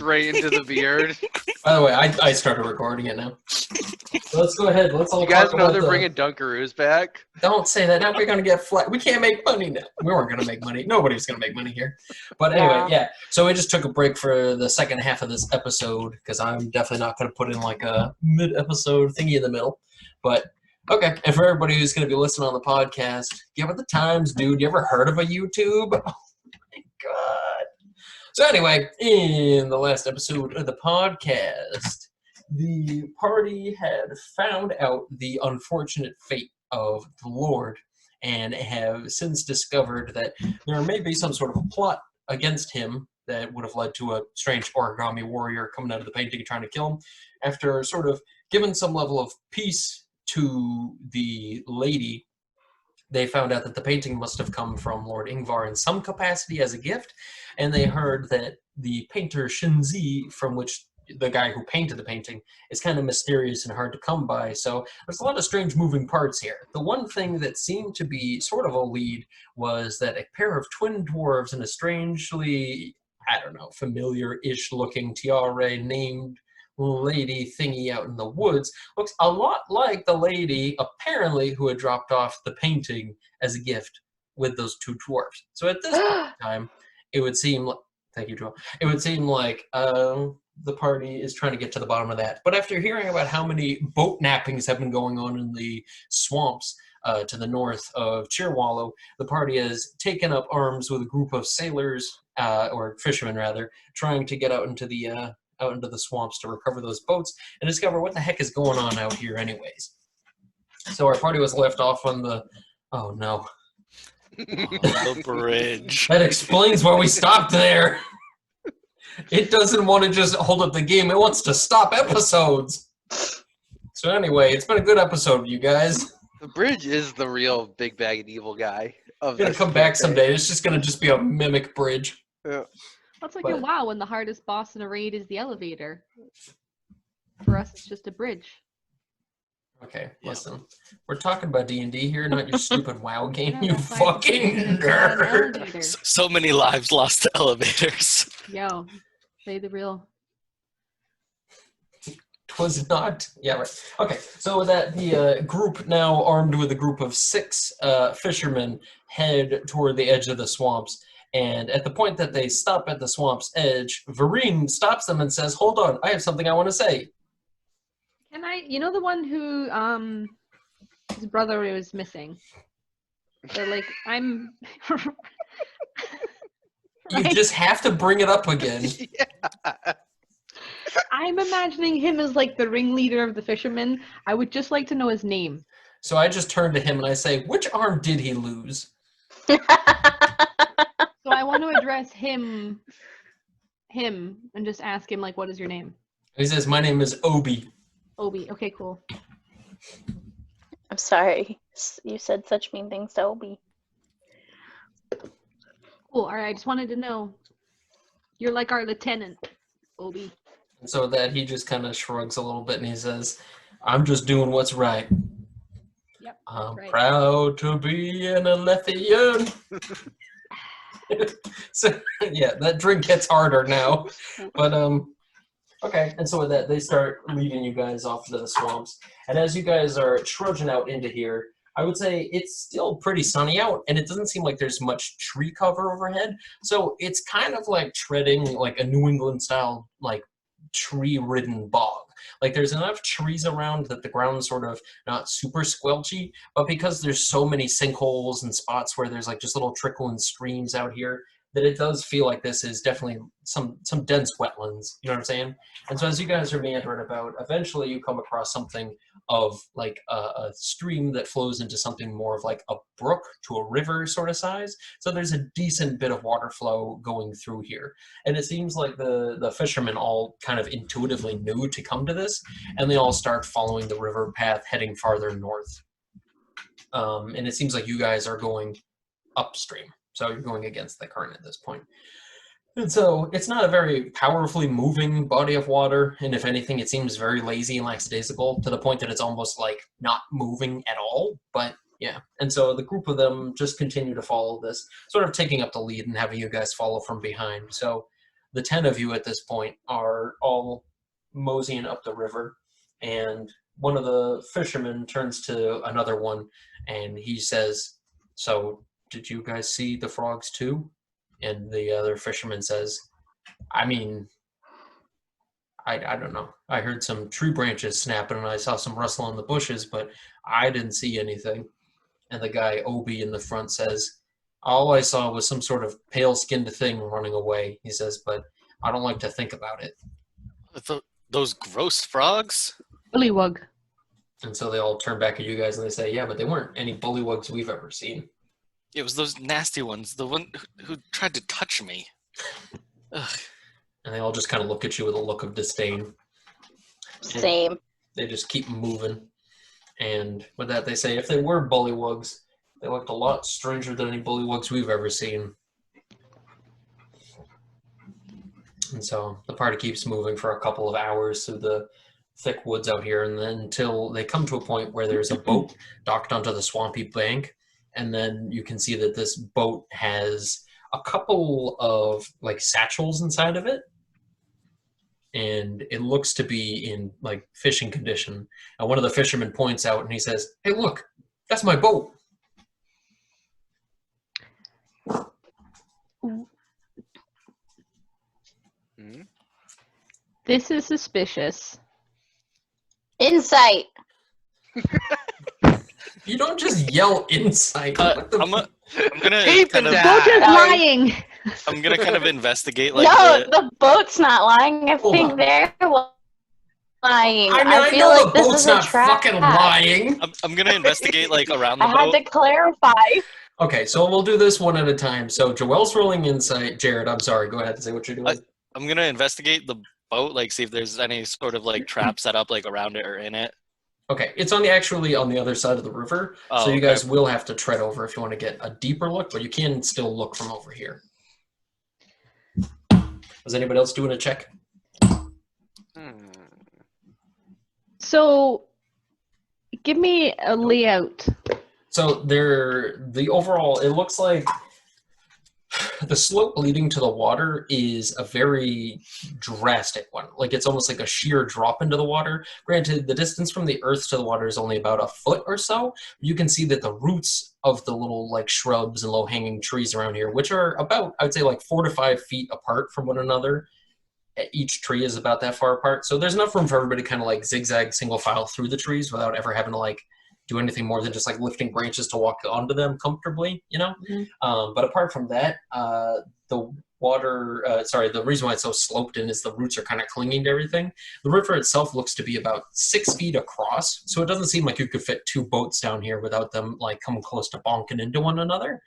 straight into the beard. By the way, I started recording it now. So let's go ahead. Let's all You guys talk know about they're bringing Dunkaroos back? Don't say that. Now we're going to get flat. We can't make money now. We weren't going to make money. Nobody's going to make money here. But anyway, yeah. So we just took a break for the second half of this episode because I'm definitely not going to put in like a mid-episode thingy in the middle. But, okay. And for everybody who's going to be listening on the podcast, get with the times, dude. You ever heard of a YouTube? Oh, my God. So anyway, in the last episode of the podcast, the party had found out the unfortunate fate of the Lord and have since discovered that there may be some sort of a plot against him that would have led to a strange origami warrior coming out of the painting and trying to kill him. After sort of giving some level of peace to the lady, they found out that the painting must have come from Lord Ingvar in some capacity as a gift, and they heard that the painter Shinzi, from which the guy who painted the painting, is kind of mysterious and hard to come by, so there's a lot of strange moving parts here. The one thing that seemed to be sort of a lead was that a pair of twin dwarves and a strangely, I don't know, familiar-ish looking tiara named lady thingy out in the woods looks a lot like the lady apparently who had dropped off the painting as a gift with those two dwarves. So at this point in time, it would seem like, thank you, Joelle, it would seem like the party is trying to get to the bottom of that. But after hearing about how many boat nappings have been going on in the swamps to the north of Cheerwallow, the party has taken up arms with a group of sailors, or fishermen rather, trying to get out into the swamps to recover those boats and discover what the heck is going on out here anyways. So our party was left off on the... Oh, no. The bridge. That explains why we stopped there. It doesn't want to just hold up the game. It wants to stop episodes. So anyway, it's been a good episode, you guys. The bridge is the real big bag and evil guy. It's going to come back someday. It's just going to just be a mimic bridge. Yeah. That's like in WoW when the hardest boss in a raid is the elevator. For us, it's just a bridge. Okay, listen. We're talking about D&D here, not your stupid WoW game, Yeah, you that's why fucking it's an nerd. elevator. So many lives lost to elevators. Yo, say the real. Was not. Yeah, right. Okay, so that the group, now armed with a group of 6 fishermen, head toward the edge of the swamps. And at the point that they stop at the swamp's edge, Vireen stops them and says, "Hold on, I have something I want to say." Can I, you know the one who, his brother was missing? They're like, I'm... You just have to bring it up again. Yeah. I'm imagining him as like the ringleader of the fishermen. I would just like to know his name. So I just turn to him and I say, "Which arm did he lose?" So I want to address him, and just ask him, like, what is your name? He says, "My name is Obi." Obi. Okay, cool. I'm sorry. You said such mean things to Obi. Cool. All right. I just wanted to know. You're like our lieutenant, Obi. And so that he just kind of shrugs a little bit and he says, "I'm just doing what's right. Yep. I'm right. proud to be an Alethian." So, yeah, that drink gets harder now. But, okay. And so with that, they start leading you guys off into the swamps. And as you guys are trudging out into here, I would say it's still pretty sunny out, and it doesn't seem like there's much tree cover overhead. So it's kind of like treading like a New England-style, like, tree-ridden bog. Like, there's enough trees around that the ground's sort of not super squelchy, but because there's so many sinkholes and spots where there's like just little trickling streams out here, that it does feel like this is definitely some dense wetlands, you know what I'm saying? And so as you guys are meandering about, eventually you come across something of like a stream that flows into something more of like a brook to a river sort of size. So there's a decent bit of water flow going through here. And it seems like the fishermen all kind of intuitively knew to come to this, and they all start following the river path heading farther north. And it seems like you guys are going upstream. So you're going against the current at this point. And so it's not a very powerfully moving body of water, and if anything, it seems very lazy and lackadaisical to the point that it's almost like not moving at all. But yeah, and so the group of them just continue to follow this, sort of taking up the lead and having you guys follow from behind. So the 10 of you at this point are all moseying up the river, and one of the fishermen turns to another one, and he says, "So, did you guys see the frogs too?" And the other fisherman says, "I mean, I don't know. I heard some tree branches snapping, and I saw some rustle in the bushes, but I didn't see anything." And the guy, Obi, in the front says, "All I saw was some sort of pale-skinned thing running away," he says, "but I don't like to think about it." Those gross frogs? Bullywug. And so they all turn back at you guys and they say, "Yeah, but they weren't any bullywugs we've ever seen." It was those nasty ones. The one who tried to touch me. Ugh. And they all just kind of look at you with a look of disdain. Same. They just keep moving. And with that, they say, if they were bullywugs, they looked a lot stranger than any bullywugs we've ever seen. And so the party keeps moving for a couple of hours through the thick woods out here, and then until they come to a point where there's a boat docked onto the swampy bank, and then you can see that this boat has a couple of like satchels inside of it, and it looks to be in like fishing condition. And one of the fishermen points out and he says, "Hey, look, that's my boat." This is suspicious. Insight. You don't just yell insight. What the I'm gonna Keep kind it of, down. Boat is Sorry. lying. I'm gonna kind of investigate like No, the, the boat's not lying. I Hold think on. they're lying. I mean, I feel know like the this boat's is a not trap. fucking lying. I'm gonna investigate like around the I had boat. to clarify. Okay, so we'll do this one at a time. So Joelle's rolling insight. Jared, I'm sorry. Go ahead and say what you're doing. I'm gonna investigate the boat, like see if there's any sort of like trap set up like around it or in it. Okay, it's actually on the other side of the river, Oh, so you okay. guys will have to tread over if you want to get a deeper look, but you can still look from over here. Was anybody else doing a check? So, give me a layout. So the overall, it looks like the slope leading to the water is a very drastic one. Like it's almost like a sheer drop into the water. Granted, the distance from the earth to the water is only about a foot or so. You can see that the roots of the little like shrubs and low-hanging trees around here, which are about, I would say, like 4 to 5 feet apart from one another. Each tree is about that far apart. So there's enough room for everybody to kind of like zigzag single file through the trees without ever having to like do anything more than just like lifting branches to walk onto them comfortably, you know? Mm-hmm. But apart from that, the water, the reason why it's so sloped in is the roots are kind of clinging to everything. The river itself looks to be about 6 feet across, so it doesn't seem like you could fit 2 boats down here without them like coming close to bonking into one another.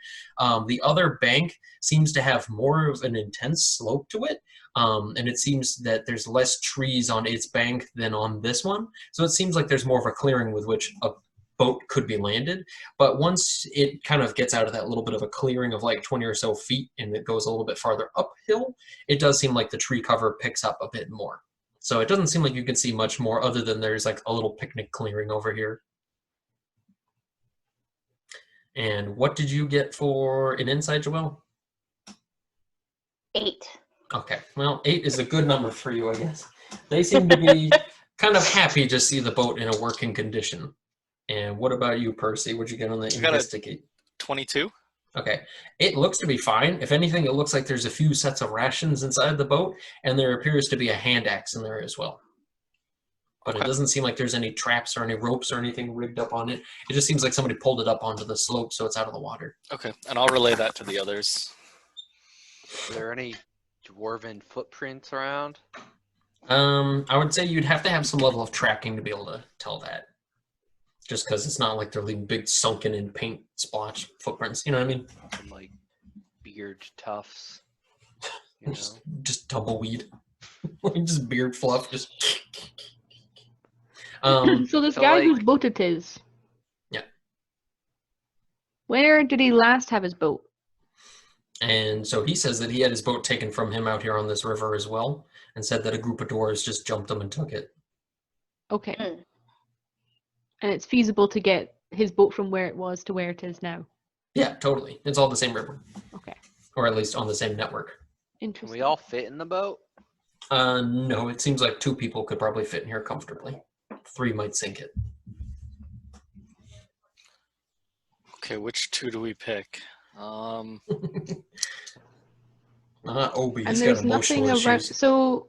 The other bank seems to have more of an intense slope to it, and it seems that there's less trees on its bank than on this one, so it seems like there's more of a clearing with which a boat could be landed. But once it kind of gets out of that little bit of a clearing of like 20 or so feet and it goes a little bit farther uphill, it does seem like the tree cover picks up a bit more. So it doesn't seem like you can see much more other than there's like a little picnic clearing over here. And what did you get for an insight, Joelle? 8. Okay, well, 8 is a good number for you, I guess. They seem to be kind of happy to see the boat in a working condition. And what about you, Percy? What'd you get on the investigate? 22. Okay. It looks to be fine. If anything, it looks like there's a few sets of rations inside the boat, and there appears to be a hand axe in there as well. But Okay. It doesn't seem like there's any traps or any ropes or anything rigged up on it. It just seems like somebody pulled it up onto the slope so it's out of the water. Okay, and I'll relay that to the others. Are there any dwarven footprints around? I would say you'd have to have some level of tracking to be able to tell that. Just because it's not like they're leaving big sunken in paint splotch footprints. You know what I mean? Some, like, beard tufts. You know? Just tumbleweed. Just beard fluff. Just. So this so, guy like- whose boat it is. Yeah. Where did he last have his boat? And so he says that he had his boat taken from him out here on this river as well, and said that a group of dwarves just jumped him and took it. Okay. Hmm. And it's feasible to get his boat from where it was to where it is now. Yeah, totally. It's all the same river. Okay. Or at least on the same network. Can Interesting. we all fit in the boat? No, it seems like 2 people could probably fit in here comfortably. 3 might sink it. Okay, which 2 do we pick? Obi, And he's got there's emotional nothing around. issues. So,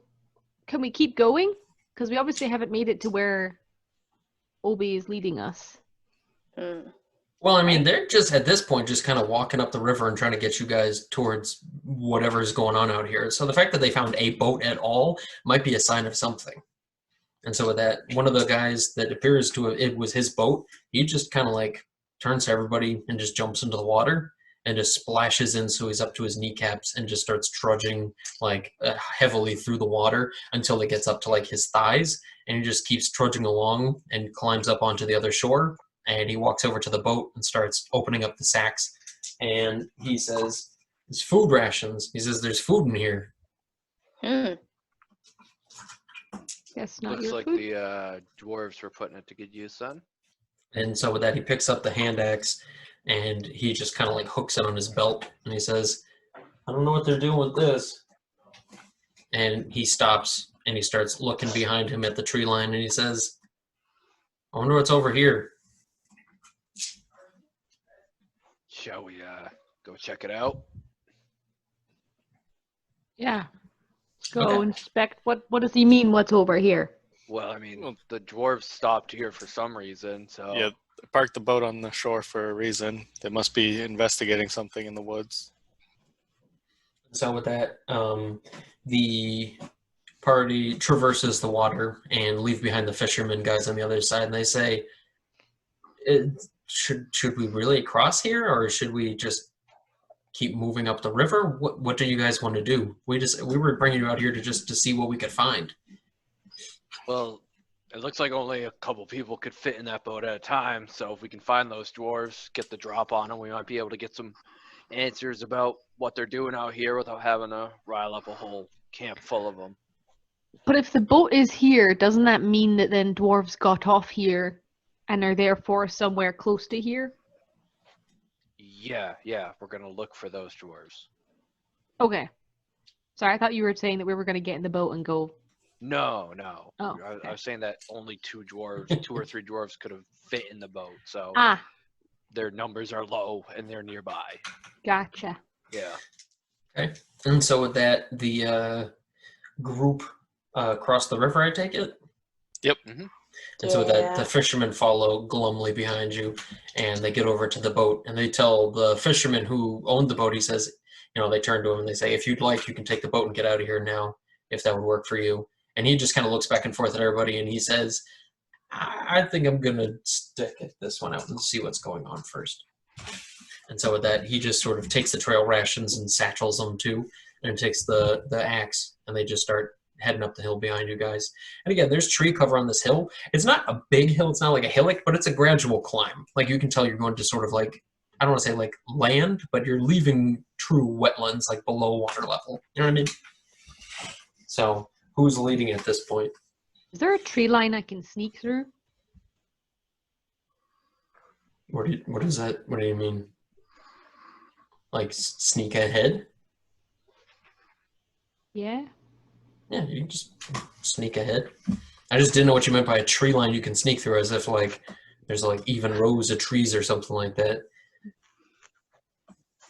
can we keep going? Because we obviously haven't made it to where Obi is leading us. Mm. Well, I mean, they're just at this point just kind of walking up the river and trying to get you guys towards whatever is going on out here. So the fact that they found a boat at all might be a sign of something. And so with that, one of the guys that appears to have, it was his boat, he just kind of like turns to everybody and just jumps into the water and just splashes in so he's up to his kneecaps and just starts trudging like heavily through the water until it gets up to like his thighs, and he just keeps trudging along and climbs up onto the other shore, and he walks over to the boat and starts opening up the sacks, and he says, "It's food rations." He says, "There's food in here." Mm. Guess not Looks your like food. the dwarves were putting it to good use then. And so with that, he picks up the hand axe and he just kind of like hooks it on his belt, and he says, "I don't know what they're doing with this." And he stops and he starts looking behind him at the tree line, and he says, "I wonder what's over here." Shall we go check it out? Yeah. Go Okay. inspect. What does he mean? What's over here? Well, I mean, Well- the dwarves stopped here for some reason, so Yeah, I parked the boat on the shore for a reason. They must be investigating something in the woods. So with that, the party traverses the water and leave behind the fishermen guys on the other side, and they say, should we really cross here, or should we just keep moving up the river? What do you guys want to do? We were bringing you out here to see what we could find." well, it looks like only a couple people could fit in that boat at a time. So if we can find those dwarves, get the drop on them, we might be able to get some answers about what they're doing out here without having to rile up a whole camp full of them. But if the boat is here, doesn't that mean that then dwarves got off here and are therefore somewhere close to here? Yeah, we're gonna look for those dwarves. Okay. Sorry, I thought you were saying that we were going to get in the boat and go. No. Oh, I okay. was saying that only 2 or 3 dwarves could have fit in the boat. So Ah, their numbers are low and they're nearby. gotcha. Yeah. Okay. And so with that, the group crossed the river, I take it? Yep. Mm-hmm. And so with that, Yeah. the fishermen follow glumly behind you, and they get over to the boat, and they tell the fisherman who owned the boat, he says, they turn to him and they say, "If you'd like, you can take the boat and get out of here now, if that would work for you." And he just kind of looks back and forth at everybody, and he says, I think I'm going to stick this one out and see what's going on first. And so with that, he just sort of takes the trail rations and satchels them too, and takes the axe, and they just start heading up the hill behind you guys. And again, there's tree cover on this hill. It's not a big hill, it's not like a hillock, but it's a gradual climb. Like you can tell you're going to sort of like, I don't want to say like land, but you're leaving true wetlands like below water level. You know what I mean? So who's leading at this point? Is there a tree line I can sneak through? What is that? What do you mean? Like sneak ahead? Yeah. Yeah, you can just sneak ahead. I just didn't know what you meant by a tree line you can sneak through, as if like there's like even rows of trees or something like that.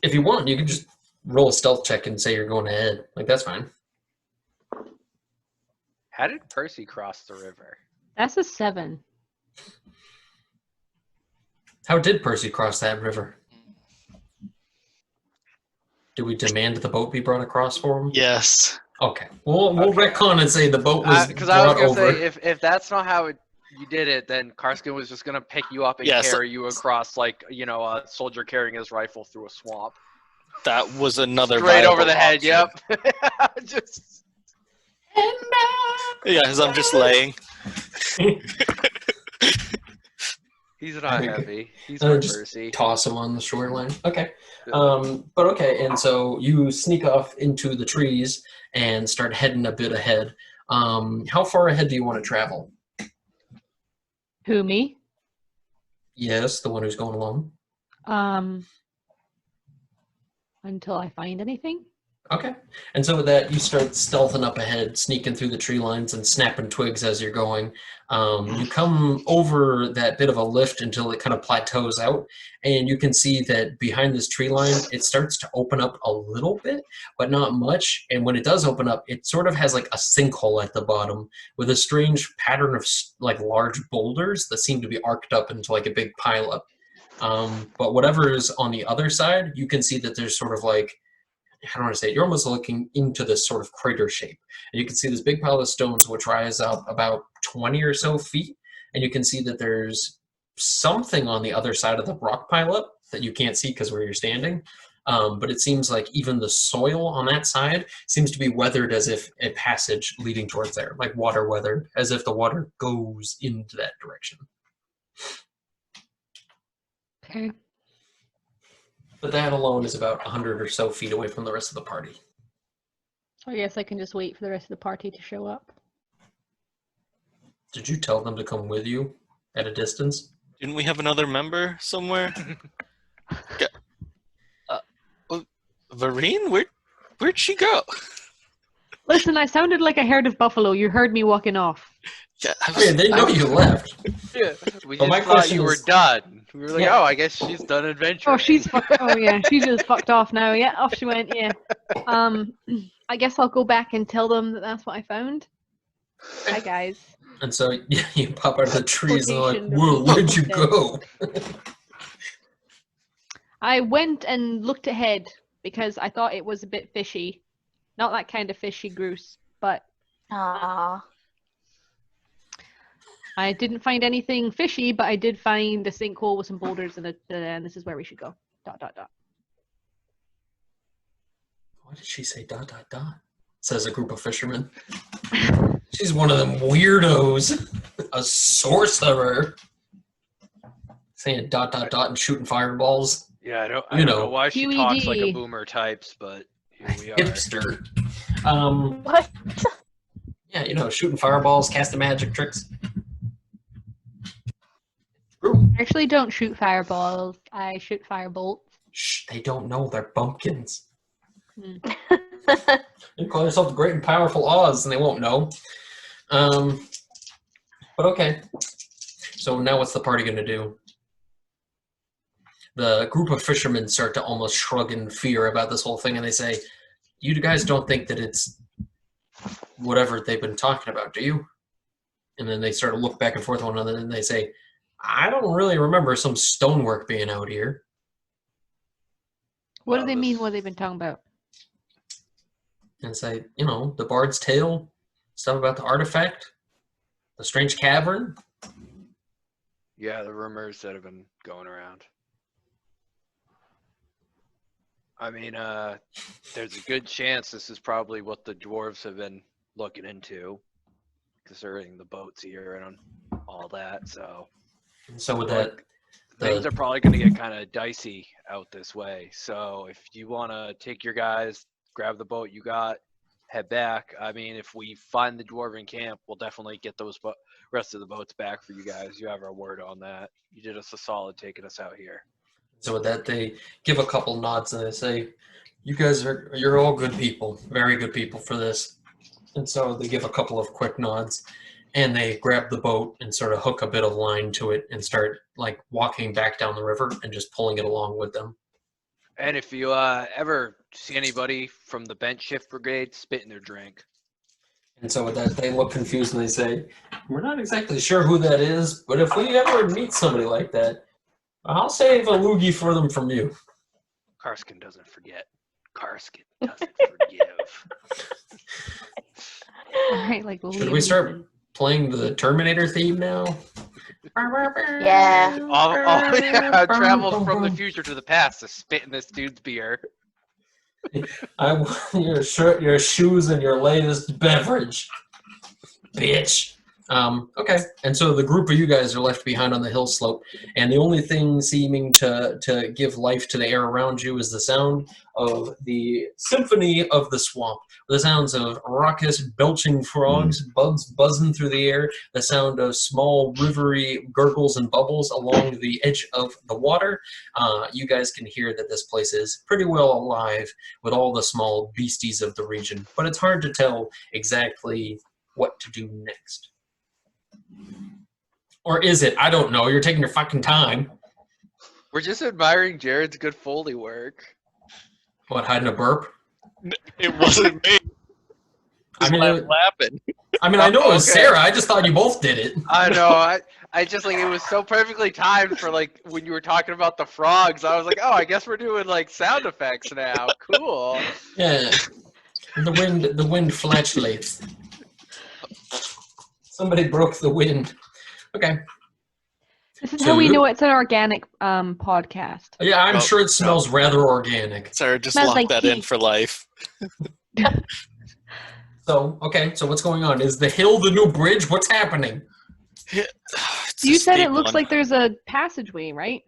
If you want, you can just roll a stealth check and say you're going ahead. Like that's fine. How did Percy cross the river? That's a 7. How did Percy cross that river? Did we demand the boat be brought across for him? Yes. Okay. We'll Okay. retcon and say the boat was Because I was brought gonna over. say if that's not how you did it, then Karsken was just gonna pick you up and Yes. carry you across like a soldier carrying his rifle through a swamp. That was another Straight over viable the head. option. Yep. Just Yeah, as I'm just laying. he's not Okay. heavy. He's Uh, my just Percy. Toss him on the shoreline. Okay. But okay, and so you sneak off into the trees and start heading a bit ahead. How far ahead do you want to travel? Who, me? Yes, the one who's going alone. Until I find anything. Okay. And so with that, you start stealthing up ahead, sneaking through the tree lines and snapping twigs as you're going. You come over that bit of a lift until it kind of plateaus out, and you can see that behind this tree line, it starts to open up a little bit, but not much. And when it does open up, it sort of has like a sinkhole at the bottom with a strange pattern of like large boulders that seem to be arced up into like a big pileup. But whatever is on the other side, you can see that there's sort of like, I don't want to say it, you're almost looking into this sort of crater shape. And you can see this big pile of stones which rise up about 20 or so feet. And you can see that there's something on the other side of the rock pileup that you can't see because where you're standing. But it seems like even the soil on that side seems to be weathered as if a passage leading towards there, like water weathered, as if the water goes into that direction. Okay. But that alone is about 100 or so feet away from the rest of the party. So I guess I can just wait for the rest of the party to show up. Did you tell them to come with you at a distance? Didn't we have another member somewhere? Vireen? Where'd she go? Listen, I sounded like a herd of buffalo. You heard me walking off. Yeah, They know you left. Yeah, we Well, just my thought question you were is- done. We were like, Yeah. oh, I guess she's done adventuring. Oh, she's oh yeah, she just fucked off now. Yeah, off she went. Yeah. I guess I'll go back and tell them that that's what I found. Hi guys. And so you pop out of the trees and they're like, Quotation whoa, where'd you dead. go? I went and looked ahead because I thought it was a bit fishy. Not that kind of fishy, Grus, but Aww. I didn't find anything fishy, but I did find a sinkhole with some boulders in it, and this is where we should go. ... Why did she say ... Says a group of fishermen. She's one of them weirdos. A sorcerer. Saying ... and shooting fireballs. Yeah, I don't You know know. why she talks like a QED. boomer types, but here we are. Hipster. What? Yeah, shooting fireballs, casting magic tricks. True. I actually don't shoot fireballs. I shoot firebolts. Shh, they don't know they're bumpkins. Hmm. You call yourself the great and powerful Oz, and they won't know. But okay. So now what's the party going to do? The group of fishermen start to almost shrug in fear about this whole thing, and they say, you guys don't think that it's whatever they've been talking about, do you? And then they start to look back and forth one another, and they say, I don't really remember some stonework being out here. What do Well, they mean? this- What they've been talking about? And say, the Bard's Tale, stuff about the artifact, the strange cavern. Yeah, the rumors that have been going around. I mean, there's a good chance this is probably what the dwarves have been looking into, considering the boats here and all that. So And so with that, things are probably going to get kind of dicey out this way. So if you want to take your guys, grab the boat you got, head back. I mean, if we find the dwarven camp, we'll definitely get those rest of the boats back for you guys. You have our word on that. You did us a solid taking us out here. So with that, they give a couple nods and they say, you're all good people, very good people for this. And so they give a couple of quick nods and they grab the boat and sort of hook a bit of line to it and start like walking back down the river and just pulling it along with them. And if you ever see anybody from the bench shift brigade, spit in their drink. And so with that, they look confused and they say, we're not exactly sure who that is, but if we ever meet somebody like that, I'll save a loogie for them from you. Karsken doesn't forget. Karsken doesn't forgive. All right, like Should we start playing the Terminator theme now? Yeah. Oh yeah, travel from the future to the past to spit in this dude's beer. I want your shirt, your shoes, and your latest beverage, bitch. Okay, and so the group of you guys are left behind on the hill slope, and the only thing seeming to give life to the air around you is the sound of the symphony of the swamp. The sounds of raucous, belching frogs, bugs buzzing through the air, the sound of small, rivery gurgles and bubbles along the edge of the water. You guys can hear that this place is pretty well alive with all the small beasties of the region, but it's hard to tell exactly what to do next. Or is it? I don't know. You're taking your fucking time. We're just admiring Jared's good Foley work. What, hiding a burp? It wasn't me. I mean, I'm laughing. I know it was Okay. Sarah. I just thought you both did it. I know. I just like it was so perfectly timed for like when you were talking about the frogs. I was like, oh, I guess we're doing like sound effects now. Cool. Yeah. The wind flatulates. Somebody broke the wind. Okay. This is So how we you- know it's an organic podcast. Yeah, I'm Oh, sure it smells rather organic. Sarah, just Smells lock like that in tea. for life. So, okay, so what's going on? Is the hill the new bridge? What's happening? It's You a said steep it looks one. like there's a passageway, right?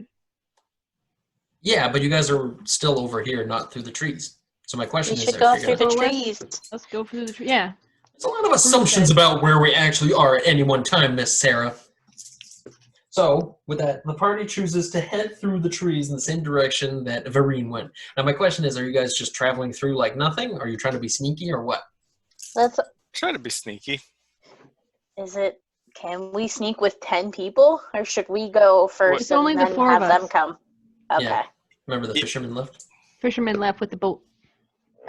Yeah, but you guys are still over here, not through the trees. So my question We is, should I go figured through out- the Well, trees. Let's go through the tree. Yeah. There's a lot of assumptions about where we actually are at any one time, Miss Sarah. So, with that, the party chooses to head through the trees in the same direction that Vireen went. Now, my question is, are you guys just traveling through like nothing? Are you trying to be sneaky or what? Let's. Try to be sneaky. Can we sneak with 10 people, or should we go first It's only and the then four have of them us. come? Okay. Yeah. Remember the Yeah. fisherman left? Fisherman left with the boat.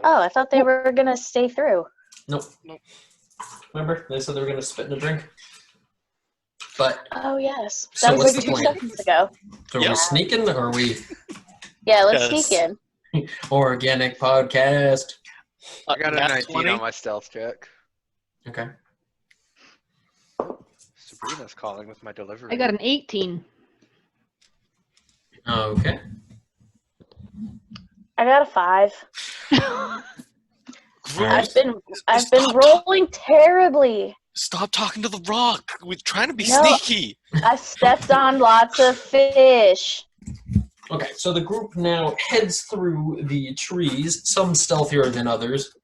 Oh, I thought they were gonna stay through. Nope. Nope. Remember? They said they were going to spit in a drink? But, Oh yes, So that was what's like the 2 plan? seconds ago. so are Yeah. we sneaking or are we Yeah, let's Yes. sneak in. organic podcast? I got a nat 19 20? on my stealth check. Okay. Sabrina's calling with my delivery. I got an 18. Okay. I got a 5. Alright. I've been rolling terribly. Stop talking to the rock. We're trying to be No. sneaky. I stepped on lots of fish. Okay, so the group now heads through the trees, some stealthier than others,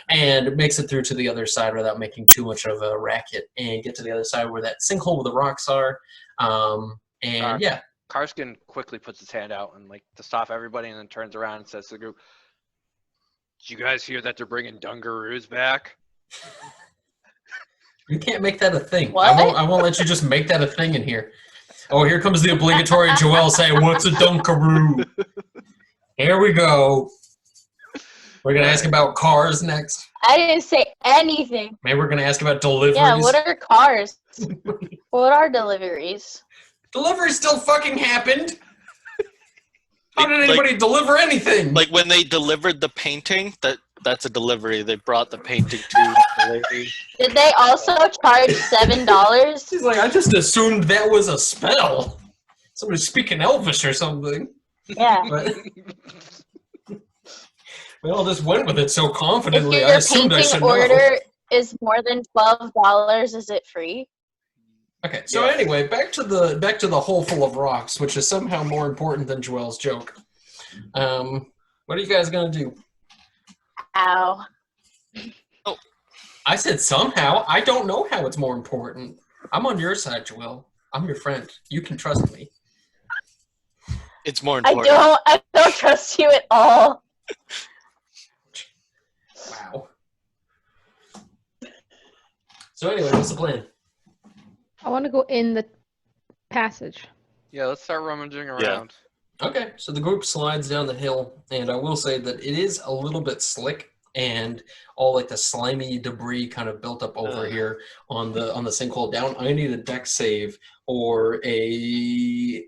and makes it through to the other side without making too much of a racket, and get to the other side where that sinkhole with the rocks are. And yeah, Karsken quickly puts his hand out and like to stop everybody, and then turns around and says to the group, "Did you guys hear that they're bringing dungaroos back?" you can't make that a thing. What? I won't let you just make that a thing in here. Oh, here comes the obligatory Joelle saying, "What's a dunkaroo?" Here we go. We're gonna ask about cars next. I didn't say anything. Maybe we're gonna ask about deliveries. Yeah, what are cars? What are deliveries? Delivery still fucking happened. How did Like- anybody deliver anything? Like when they delivered the painting, that's a delivery. They brought the painting to the lady. Did they also charge $7? She's like, I just assumed that was a spell. Somebody speaking Elvish or something. Yeah. But we all just went with it so If confidently. I your assumed I should painting know. order is more than $12, is it free? Okay, so Yeah. anyway, back to the hole full of rocks, which is somehow more important than Joelle's joke. What are you guys gonna do? Ow. I said somehow. I don't know how it's more important. I'm on your side, Joelle. I'm your friend. You can trust me. It's more important. I don't trust you at all. Wow. So anyway, what's the plan? I want to go in the passage. Yeah, let's start rummaging around. Okay, so the group slides down the hill, and I will say that it is a little bit slick, and all like the slimy debris kind of built up over here on the sinkhole down. I need a dex save or a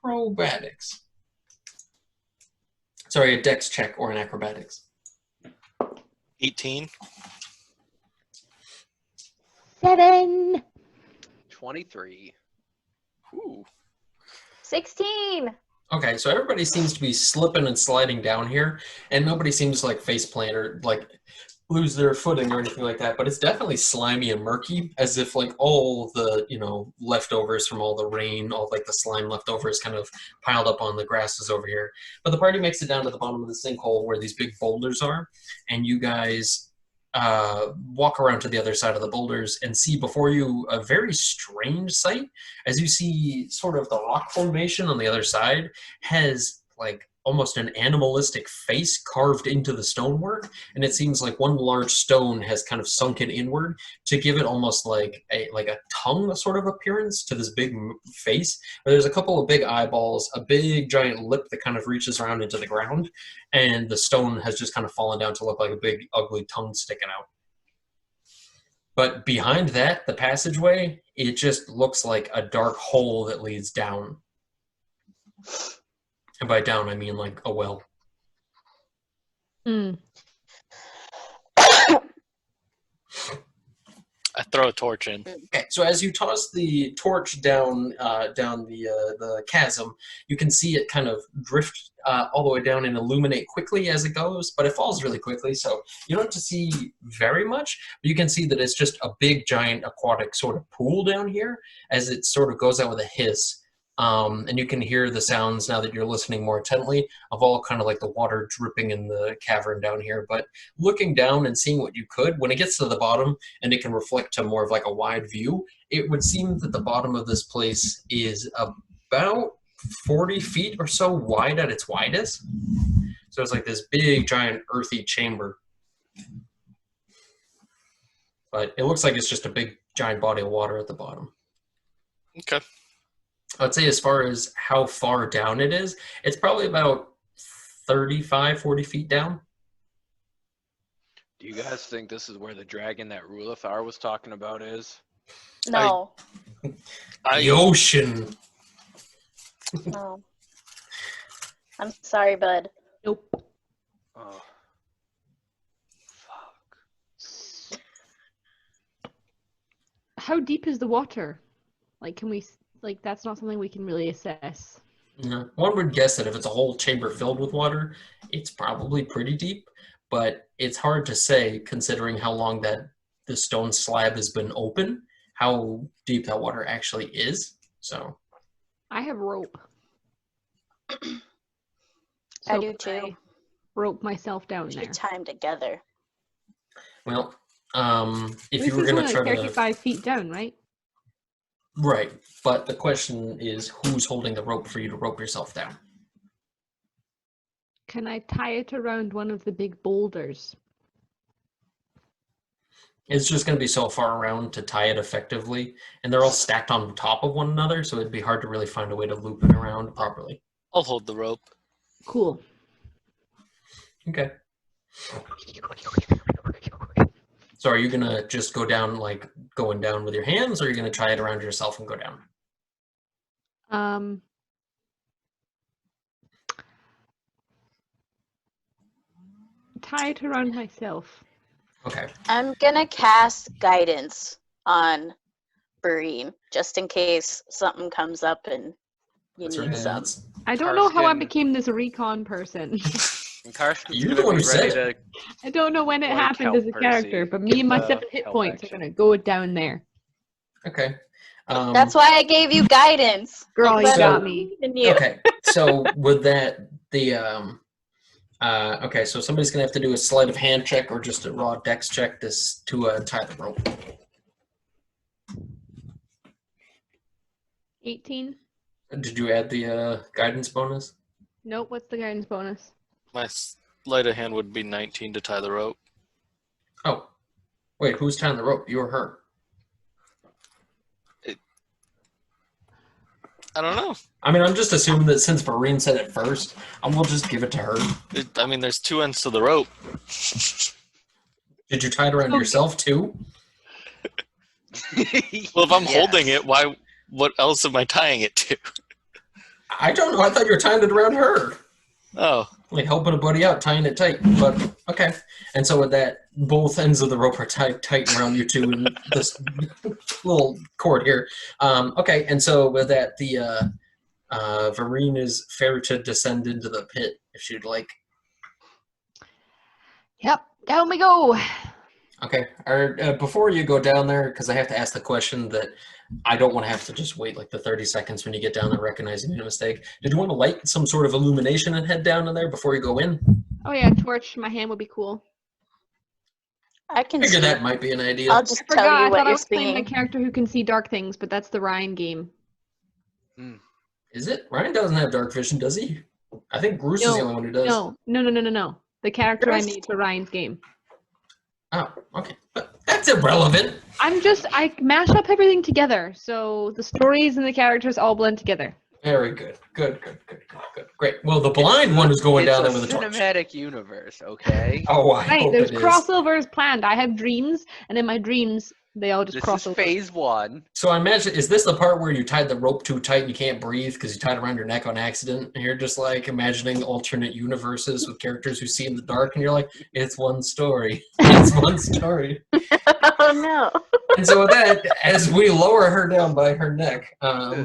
acrobatics. Sorry, a dex check or an acrobatics. 18. 7. 23. Ooh. 16. Okay, so everybody seems to be slipping and sliding down here, and nobody seems like face plant or like lose their footing or anything like that, but it's definitely slimy and murky, as if like all the, leftovers from all the rain, all like the slime leftovers kind of piled up on the grasses over here. But the party makes it down to the bottom of the sinkhole where these big boulders are, and you guys walk around to the other side of the boulders and see before you a very strange sight, as you see sort of the rock formation on the other side has like almost an animalistic face carved into the stonework, and it seems like one large stone has kind of sunken inward to give it almost like a tongue sort of appearance to this big face. But there's a couple of big eyeballs, a big giant lip that kind of reaches around into the ground, and the stone has just kind of fallen down to look like a big ugly tongue sticking out. But behind that, the passageway, it just looks like a dark hole that leads down. And by down, I mean like a well. I throw a torch in. Okay, so as you toss the torch down the chasm, you can see it kind of drift all the way down and illuminate quickly as it goes, but it falls really quickly, so you don't have to see very much, but you can see that it's just a big, giant aquatic sort of pool down here as it sort of goes out with a hiss. And you can hear the sounds, now that you're listening more intently, of all kind of like the water dripping in the cavern down here. But looking down and seeing what you could, when it gets to the bottom and it can reflect to more of like a wide view, it would seem that the bottom of this place is about 40 feet or so wide at its widest. So it's like this big, giant, earthy chamber. But it looks like it's just a big, giant body of water at the bottom. Okay. I'd say as far as how far down it is, it's probably about 35, 40 feet down. Do you guys think this is where the dragon that Rulithar was talking about is? No. The ocean. No. I'm sorry, bud. Nope. Oh. Fuck. How deep is the water? Like, can we... Like, that's not something we can really assess. Yeah. One would guess that if it's a whole chamber filled with water, it's probably pretty deep, but it's hard to say considering how long that the stone slab has been open, how deep that water actually is. So I have rope. I do could too. Rope myself down We there. should time together. well, if This you were is going only to like try to 35 feet down, right? right, but the question is who's holding the rope for you to rope yourself down? Can I tie it around one of the big boulders? It's just going to be so far around to tie it effectively, and they're all stacked on top of one another, so it'd be hard to really find a way to loop it around properly. I'll hold the rope. Cool. Okay. So are you going to just go down, like, going down with your hands, or are you going to tie it around yourself and go down? Tie it around myself. Okay. I'm gonna cast guidance on Vireen, just in case something comes up and you That's her need some. hands. I don't know how I Karsken. became this recon person. And Karsken's You're the gonna one be who ready said to. I don't know when it Like, happened help as a character, Percy but me and my with, 7 hit help points action. are gonna go down there. Okay. That's why I gave you guidance. Girl, Like, you when got I me. believe in you. Okay. So with that, okay, so somebody's going to have to do a sleight of hand check or just a raw dex check this to tie the rope. 18? Did you add the guidance bonus? Nope, what's the guidance bonus? My sleight of hand would be 19 to tie the rope. Oh. Wait, who's tying the rope? You or her? I don't know. I mean, I'm just assuming that since Vireen said it first, we'll just give it to her. I mean, there's 2 ends to the rope. Did you tie it around yourself too? Well, if I'm holding it, why? What else am I tying it to? I don't know. I thought you were tying it around her. Oh, Like helping a buddy out, tying it tight. But okay. And so with that, both ends of the rope are tied tight around you two in this little cord here. Okay, and so with that, the Vireen is fair to descend into the pit if she'd like. Yep. Down we go. Okay. Before you go down there, because I have to ask the question that I don't want to have to just wait like the 30 seconds when you get down there recognizing you made a mistake. Did you want to light some sort of illumination and head down in there before you go in? Oh yeah, torch. My hand would be cool. I can Figure see. that might be an idea. I'll just I forgot. tell you I what thought I you're was playing my seeing. character who can see dark things, but that's the Ryan game. Is it? Ryan doesn't have dark vision, does he? I think Grus is the only one who does. No. The character Grus- I made for Ryan's game. Oh, okay. But that's irrelevant. I mash up everything together, so the stories and the characters all blend together. Very good. Good. Great. Well, the blind one is going down there with a It's a torch. cinematic universe, okay? Oh, I Right, hope there's it is. crossovers planned. I have dreams, and in my dreams, they all just This cross is over. phase 1. So I imagine, is this the part where you tied the rope too tight and you can't breathe because you tied it around your neck on accident? And you're just like imagining alternate universes with characters who see in the dark, and you're like, it's one story. It's one story. Oh no. And so with that, as we lower her down by her neck, I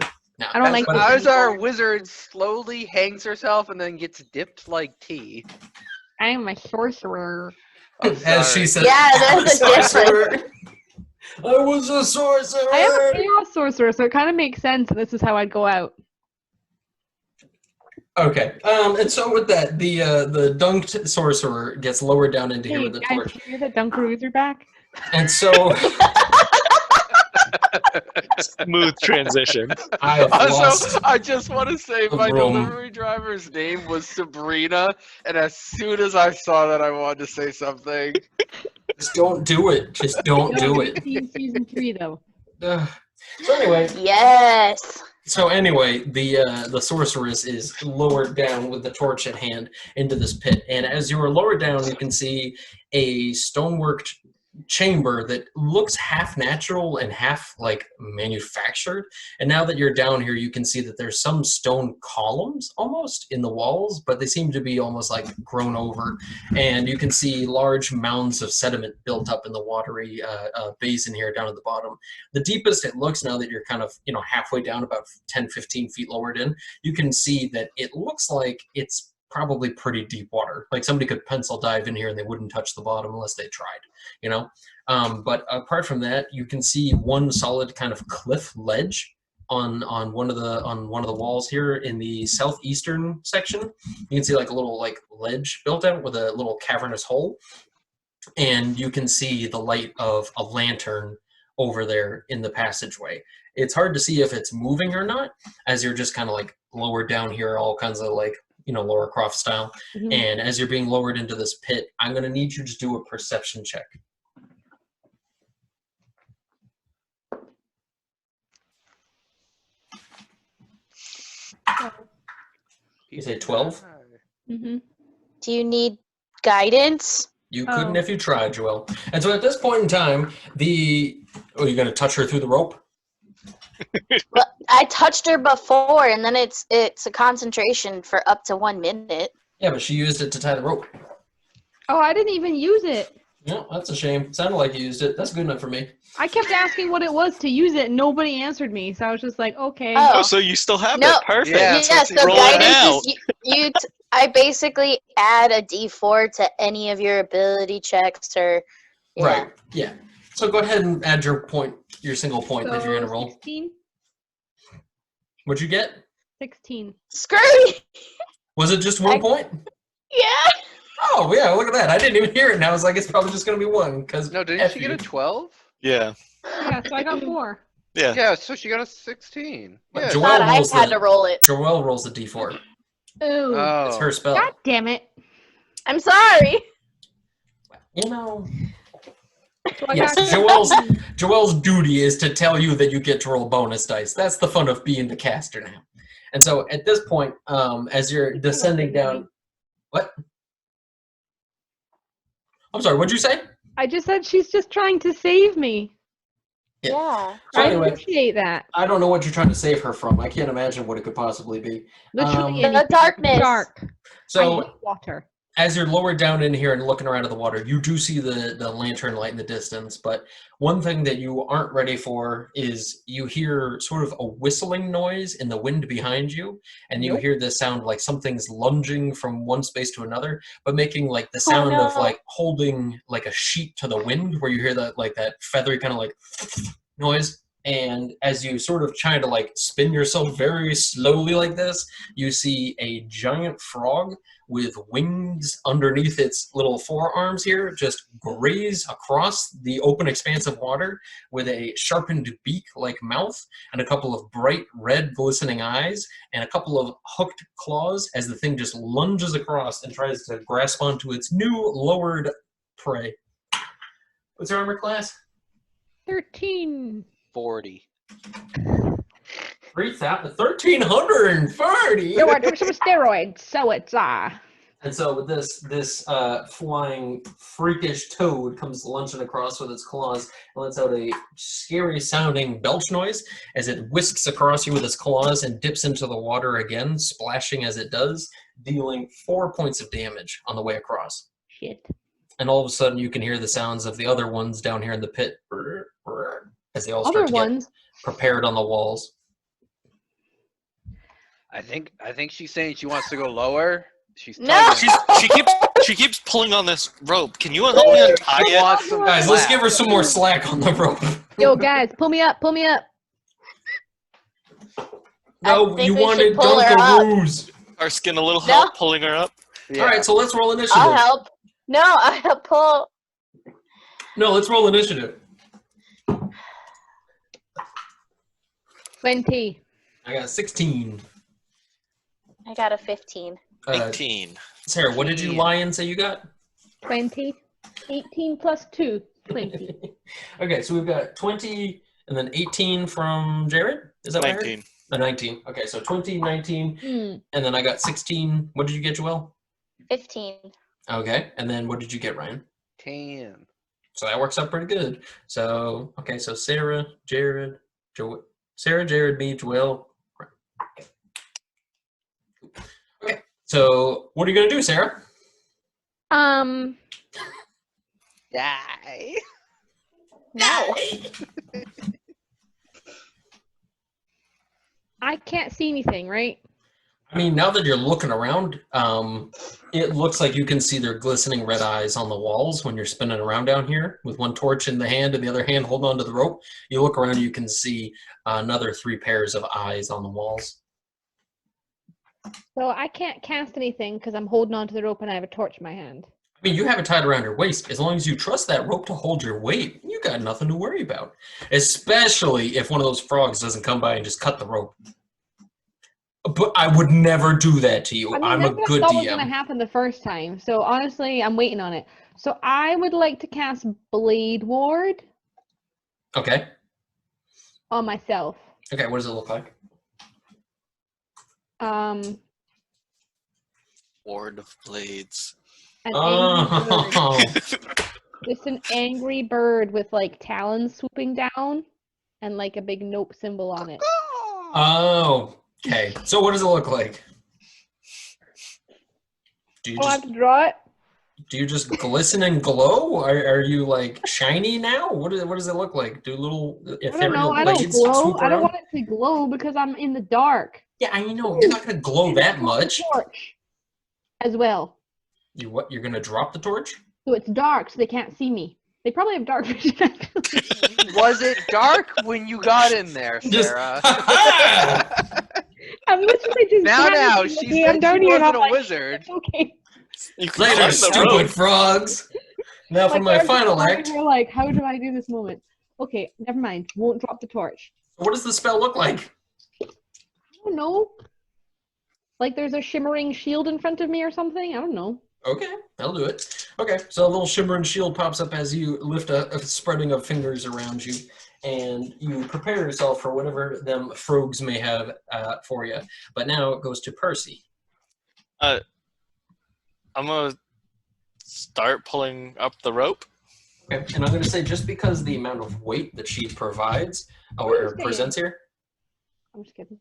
don't like this As our anymore. wizard slowly hangs herself and then gets dipped like tea. I am a sorcerer. Oh, as she sorry. says, Yeah, "I'm there's a sorcerer. I was a sorcerer. I am a chaos sorcerer, so it kind of makes sense that this is how I'd go out. Okay. And so with that, the dunked sorcerer gets lowered down into here Hey, with the guys, torch. did you hear that Dunkaroos are back? And so Smooth transition. I have Also, lost. I just want to say the my room. delivery driver's name was Sabrina, and as soon as I saw that, I wanted to say something. Just don't do it. Just don't do it. Season 3, though. Ugh. So anyway, Yes. the sorceress is lowered down with the torch at hand into this pit, and as you are lowered down, you can see a stoneworked chamber that looks half natural and half like manufactured. And now that you're down here, you can see that there's some stone columns almost in the walls, but they seem to be almost like grown over. And you can see large mounds of sediment built up in the watery basin here down at the bottom. The deepest it looks, now that you're kind of halfway down, about 10-15 feet lowered in, you can see that it looks like it's probably pretty deep water. Like somebody could pencil dive in here and they wouldn't touch the bottom unless they tried, but apart from that, you can see one solid kind of cliff ledge on one of the walls here in the southeastern section. You can see like a little like ledge built out with a little cavernous hole, and you can see the light of a lantern over there in the passageway. It's hard to see if it's moving or not, as you're just kind of like lowered down here, all kinds of like Lara Croft style. Mhm. And as you're being lowered into this pit, I'm going to need you to do a perception check. You say 12? Mhm. Do you need guidance? You couldn't Oh. if you tried, Joelle. And so at this point in time, you're going to touch her through the rope? Well, I touched her before, and then it's a concentration for up to 1 minute. Yeah, but she used it to tie the rope. Oh, I didn't even use it. No, that's a shame. Sounded like you used it. That's good enough for me. I kept asking what it was to use it, and nobody answered me. So I was just like, okay. Oh. Oh, so you still have No. it. Perfect. Yeah, Yeah, so so roll it out. guidance is I basically add a D4 to any of your ability checks, or Right, yeah. So go ahead and add your single point that you're going to roll. 16? What'd you get? 16. Screw you. Was it just 1 point? Yeah. Oh, yeah, look at that. I didn't even hear it, and I was like, it's probably just going to be 1. Because No, didn't she get a 12? Yeah. Yeah, so I got 4. Yeah. Yeah, so she got a 16. But Yeah. Joelle Thought I rolls had to roll it. Joelle rolls the d4. Ooh. It's her Oh. spell. God damn it. I'm sorry. So I Yes, got Joelle's duty is to tell you that you get to roll bonus dice. That's the fun of being the caster now. And so at this point, as you're descending down, what? I'm sorry, what'd you say? I just said she's just trying to save me. Yeah. So I anyway, appreciate that. I don't know what you're trying to save her from. I can't imagine what it could possibly be. Literally The anything. darkness. Dark. I So hate water. as you're lowered down in here and looking around at the water, you do see the lantern light in the distance, but one thing that you aren't ready for is you hear sort of a whistling noise in the wind behind you, and you hear this sound like something's lunging from one space to another, but making like the sound of like holding like a sheet to the wind, where you hear that like that feathery kind of like noise. And as you sort of try to like spin yourself very slowly like this, you see a giant frog with wings underneath its little forearms here just graze across the open expanse of water with a sharpened beak-like mouth and a couple of bright red glistening eyes and a couple of hooked claws as the thing just lunges across and tries to grasp onto its new lowered prey. What's your armor class? 13. 40. 1,330. No, I took some steroids, so it's And so with this flying freakish toad comes lunging across with its claws and lets out a scary sounding belch noise as it whisks across you with its claws and dips into the water again, splashing as it does, dealing 4 points of damage on the way across. shit. And all of a sudden you can hear the sounds of the other ones down here in the pit as they all start Other to ones. get prepared on the walls. I think she's saying she wants to go lower. She's No! tugging. She keeps pulling on this rope. Can you help me untie She it? wants some Guys, let's slack. give her some more slack on the rope. Yo, guys, pull me up, pull me up. No, think you we should wanted pull her up. Dunkaroos. Karsken, a little No. help pulling her up. Yeah. All right, so let's roll initiative. I'll help. No, I'll pull. No, let's roll initiative. 20. I got 16. I got a 15. 18. Sarah, what did you lie and say you got? 20. 18 plus 2. 20. Okay, so we've got 20 and then 18 from Jared? Is that what I heard? 19. 19. Okay, so 20, 19, Hmm. and then I got 16. What did you get, Joelle? 15. Okay, and then what did you get, Ryan? 10. So that works out pretty good. So, okay, so Sarah, Jared, Sarah, Jared, me, Joelle. Okay, so what are you going to do, Sarah? Die. No. I can't see anything, right? I mean, now that you're looking around, it looks like you can see their glistening red eyes on the walls when you're spinning around down here with one torch in the hand and the other hand holding onto the rope. You look around, you can see another 3 pairs of eyes on the walls. So I can't cast anything because I'm holding onto the rope and I have a torch in my hand. I mean, you have it tied around your waist. As long as you trust that rope to hold your weight, you got nothing to worry about. Especially if one of those frogs doesn't come by and just cut the rope. But I would never do that to you. I mean, I'm a that's what good I thought was going to DM. happen the first time. So honestly, I'm waiting on it. So I would like to cast Blade Ward Okay. on myself. Okay, what does it look like? Ward of Blades. An angry bird. Oh. Just an angry bird with like talons swooping down and like a big nope symbol on it. Oh. Okay. So what does it look like? Do you Oh, I just have to draw it? do you just glisten and glow? Are you like shiny now? What does it look like? Do little I don't ethereal know. I don't blades glow. swoop I don't around? want it to glow because I'm in the dark. Yeah, I know. You're not gonna glow And that I want the much. torch as well. You what? You're gonna drop the torch? So it's dark so they can't see me. They probably have dark vision. actually. Was it dark when you got in there, Just- Sarah? I'm literally just now, panicking, she okay? said I'm down she here and wasn't I'm a like, wizard. okay. You can Later, climb the stupid rope. frogs. Now for Like, my I'm just final lying act. here like, how do I do this moment? Okay, never mind. Won't drop the torch. What does the spell look like? I don't know. Like there's a shimmering shield in front of me or something? I don't know. Okay, I'll do it. Okay, so a little shimmering shield pops up as you lift a spreading of fingers around you, and you prepare yourself for whatever them frogs may have for you. But now it goes to Percy. I'm going to start pulling up the rope. Okay, and I'm going to say just because the amount of weight that she provides or presents here, I'm just kidding.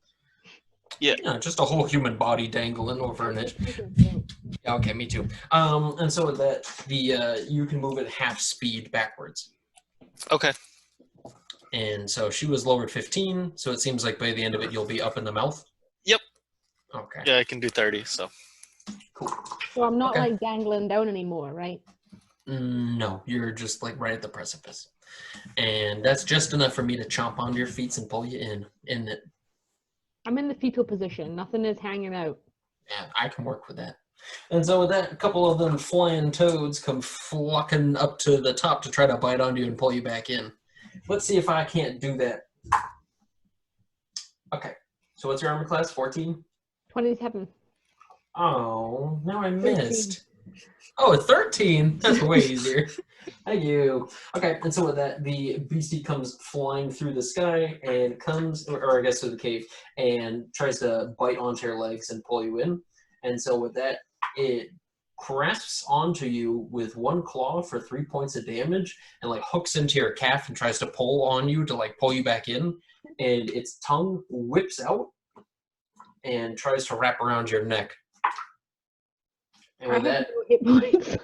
just a whole human body dangling over an edge. Okay, me too. And so with that, you can move at half speed backwards. Okay. And so she was lowered 15, so it seems like by the end of it, you'll be up in the mouth? Yep. Okay. Yeah, I can do 30, so. Cool. So I'm not Okay. like dangling down anymore, right? No, you're just like right at the precipice. And that's just enough for me to chomp onto your feet and pull you in, isn't it? I'm in the fetal position. Nothing is hanging out. Yeah, I can work with that. And so with that, a couple of them flying toads come flocking up to the top to try to bite onto you and pull you back in. Let's see if I can't do that. Okay, so what's your armor class? 14? 27. Oh, now I missed. Oh, 13? That's way easier. Thank you. Okay, and so with that, the beastie comes flying through the sky and comes, or I guess through the cave, and tries to bite onto your legs and pull you in. And so with that, it grasps onto you with one claw for 3 points of damage and like hooks into your calf and tries to pull on you to like pull you back in. And its tongue whips out and tries to wrap around your neck. And with that, hit points.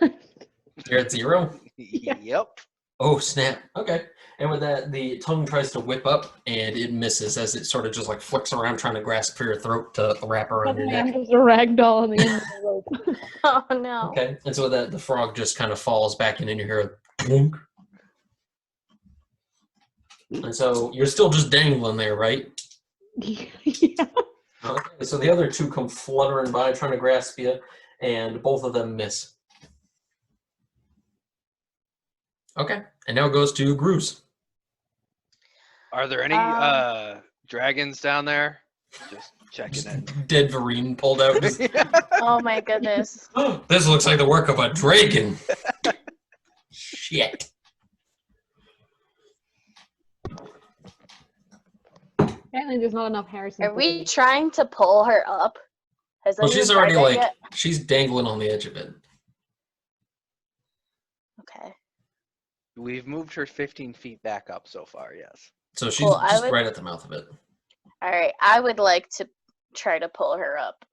you're at 0? Yep. Oh, snap. Okay. And with that, the tongue tries to whip up, and it misses as it sort of just like flicks around trying to grasp for your throat to wrap around your I'm neck. just a ragdoll on the end of the rope. Oh no. Okay. And so with that, the frog just kind of falls back in, and you hear a clunk. And so you're still just dangling there, right? Yeah. Okay. So the other two come fluttering by trying to grasp you, and both of them miss. Okay. And now it goes to Grus. Are there any dragons down there? Just checking it. Dead Vireen pulled out. Oh my goodness. This looks like the work of a dragon. Shit. Apparently there's not enough Harrison. Are we trying to pull her up? Has Well, anyone she's tried already that like, yet? she's dangling on the edge of it. Okay. We've moved her 15 feet back up so far, yes. So she's Cool, I just would- right at the mouth of it. All right. I would like to try to pull her up.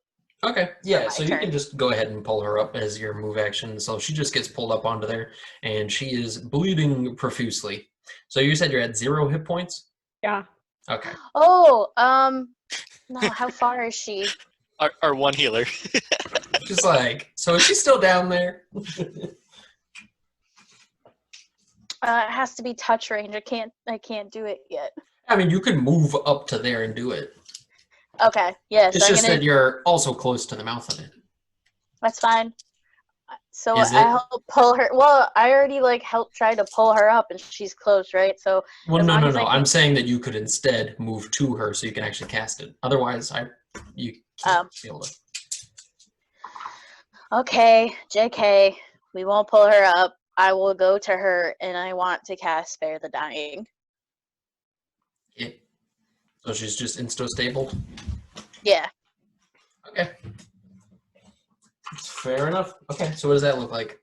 Okay, yeah, my so you turn. can just go ahead and pull her up as your move action. So she just gets pulled up onto there, and she is bleeding profusely. So you said you're at 0 hit points? Yeah. Okay. Oh, no. How far is she? Our one healer. Just like, so is she still down there? It has to be touch range. I can't do it yet. I mean, you can move up to there and do it. Okay. Yes. It's I'm just gonna. that you're also close to the mouth of it. That's fine. So Is I it? help pull her. Well, I already helped try to pull her up, and she's close, right? So Well, as no, long no, as I no. can- I'm saying that you could instead move to her so you can actually cast it. Otherwise, you can't be able to. Okay, JK, we won't pull her up. I will go to her, and I want to cast Spare the Dying. Yeah. So she's just insta-stable? Yeah. Okay. Fair enough. Okay, so what does that look like?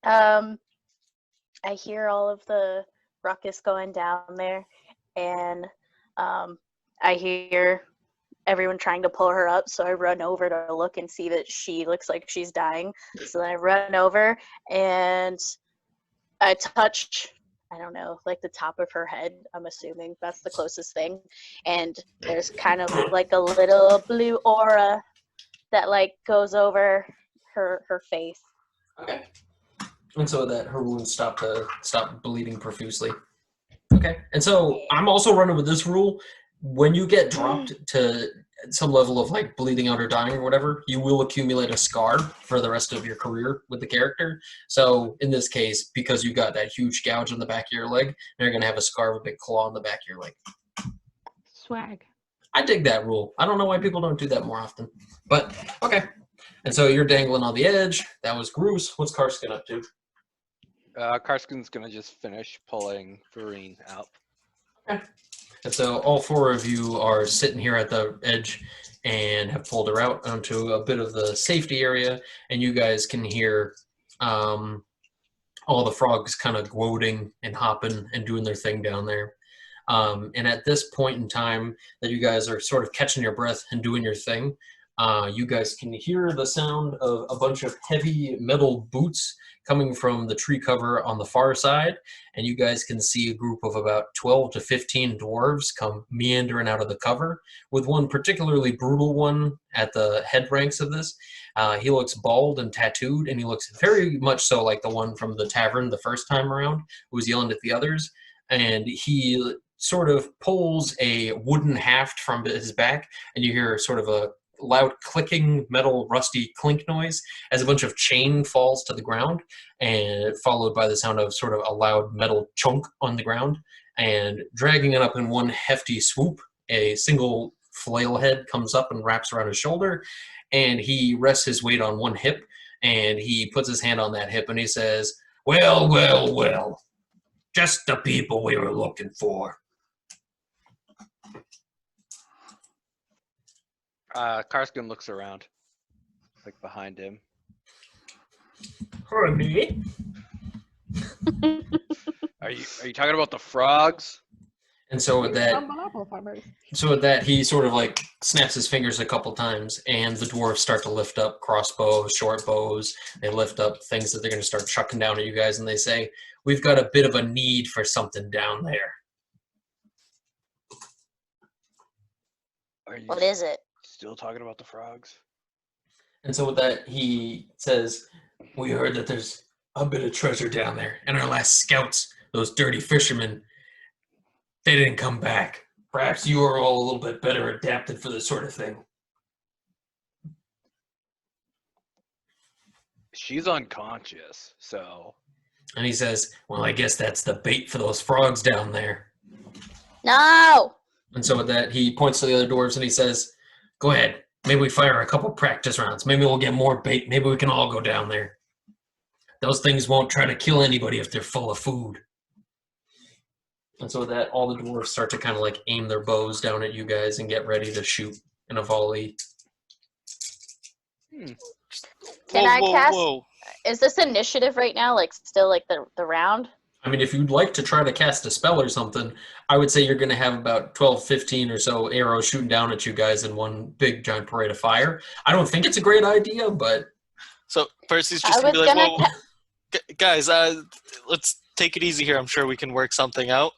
I hear all of the ruckus going down there, and I hear everyone trying to pull her up, so I run over to look and see that she looks like she's dying. So then I run over, and I touch, I don't know, like the top of her head, I'm assuming. That's the closest thing. And there's kind of like a little blue aura that goes over her face. Okay. And so that her wounds stop bleeding profusely. Okay. And so I'm also running with this rule. When you get dropped to some level of bleeding out or dying or whatever, you will accumulate a scar for the rest of your career with the character. So in this case, because you got that huge gouge on the back of your leg, you're going to have a scar of a big claw on the back of your leg. Swag. I dig that rule. I don't know why people don't do that more often. But, okay. And so you're dangling on the edge. That was Grus. What's Karsken up to? Karsken's going to just finish pulling Vireen out. Okay. And so all 4 of you are sitting here at the edge and have pulled her out onto a bit of the safety area. And you guys can hear all the frogs kind of gloating and hopping and doing their thing down there. And at this point in time that you guys are sort of catching your breath and doing your thing, You guys can hear the sound of a bunch of heavy metal boots coming from the tree cover on the far side, and you guys can see a group of about 12 to 15 dwarves come meandering out of the cover, with one particularly brutal one at the head ranks of this. He looks bald and tattooed, and he looks very much so like the one from the tavern the first time around, who was yelling at the others, and he sort of pulls a wooden haft from his back, and you hear sort of a loud clicking metal rusty clink noise as a bunch of chain falls to the ground, and followed by the sound of sort of a loud metal chunk on the ground, and dragging it up in one hefty swoop, a single flail head comes up and wraps around his shoulder, and he rests his weight on one hip, and he puts his hand on that hip and he says, well, well, well, just the people we were looking for. Karsken looks around, like behind him. Honey? Are you talking about the frogs? And so with that, he sort of like snaps his fingers a couple times, and the dwarves start to lift up crossbows, short bows. They lift up things that they're going to start chucking down at you guys, and they say, we've got a bit of a need for something down there. What is it? Still talking about the frogs? And so with that, he says, we heard that there's a bit of treasure down there, and our last scouts, those dirty fishermen, they didn't come back. Perhaps you are all a little bit better adapted for this sort of thing. She's unconscious, so... And he says, well, I guess that's the bait for those frogs down there. No! And so with that, he points to the other dwarves and he says, go ahead. Maybe we fire a couple practice rounds. Maybe we'll get more bait. Maybe we can all go down there. Those things won't try to kill anybody if they're full of food. And so with that, all the dwarves start to kind of like aim their bows down at you guys and get ready to shoot in a volley. Can I cast? Is this initiative right now, like still like the round? I mean, if you'd like to try to cast a spell or something, I would say you're going to have about 12, 15 or so arrows shooting down at you guys in one big giant parade of fire. I don't think it's a great idea, but... So Percy's just going to be like, whoa, guys, let's take it easy here. I'm sure we can work something out.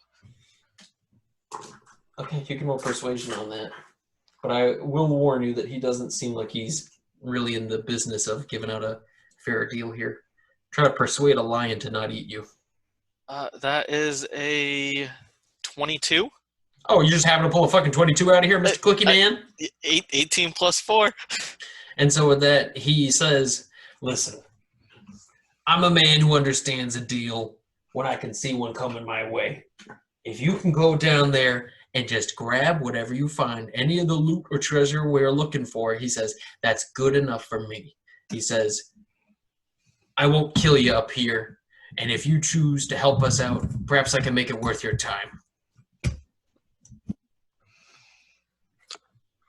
Okay, you can roll persuasion on that. But I will warn you that he doesn't seem like he's really in the business of giving out a fair deal here. Try to persuade a lion to not eat you. That is a 22. Oh, you just happen to pull a fucking 22 out of here, Mr. Clicky Man? 18 plus 4. And so with that, he says, listen, I'm a man who understands a deal when I can see one coming my way. If you can go down there and just grab whatever you find, any of the loot or treasure we're looking for, he says, that's good enough for me. He says, I won't kill you up here. And if you choose to help us out, perhaps I can make it worth your time.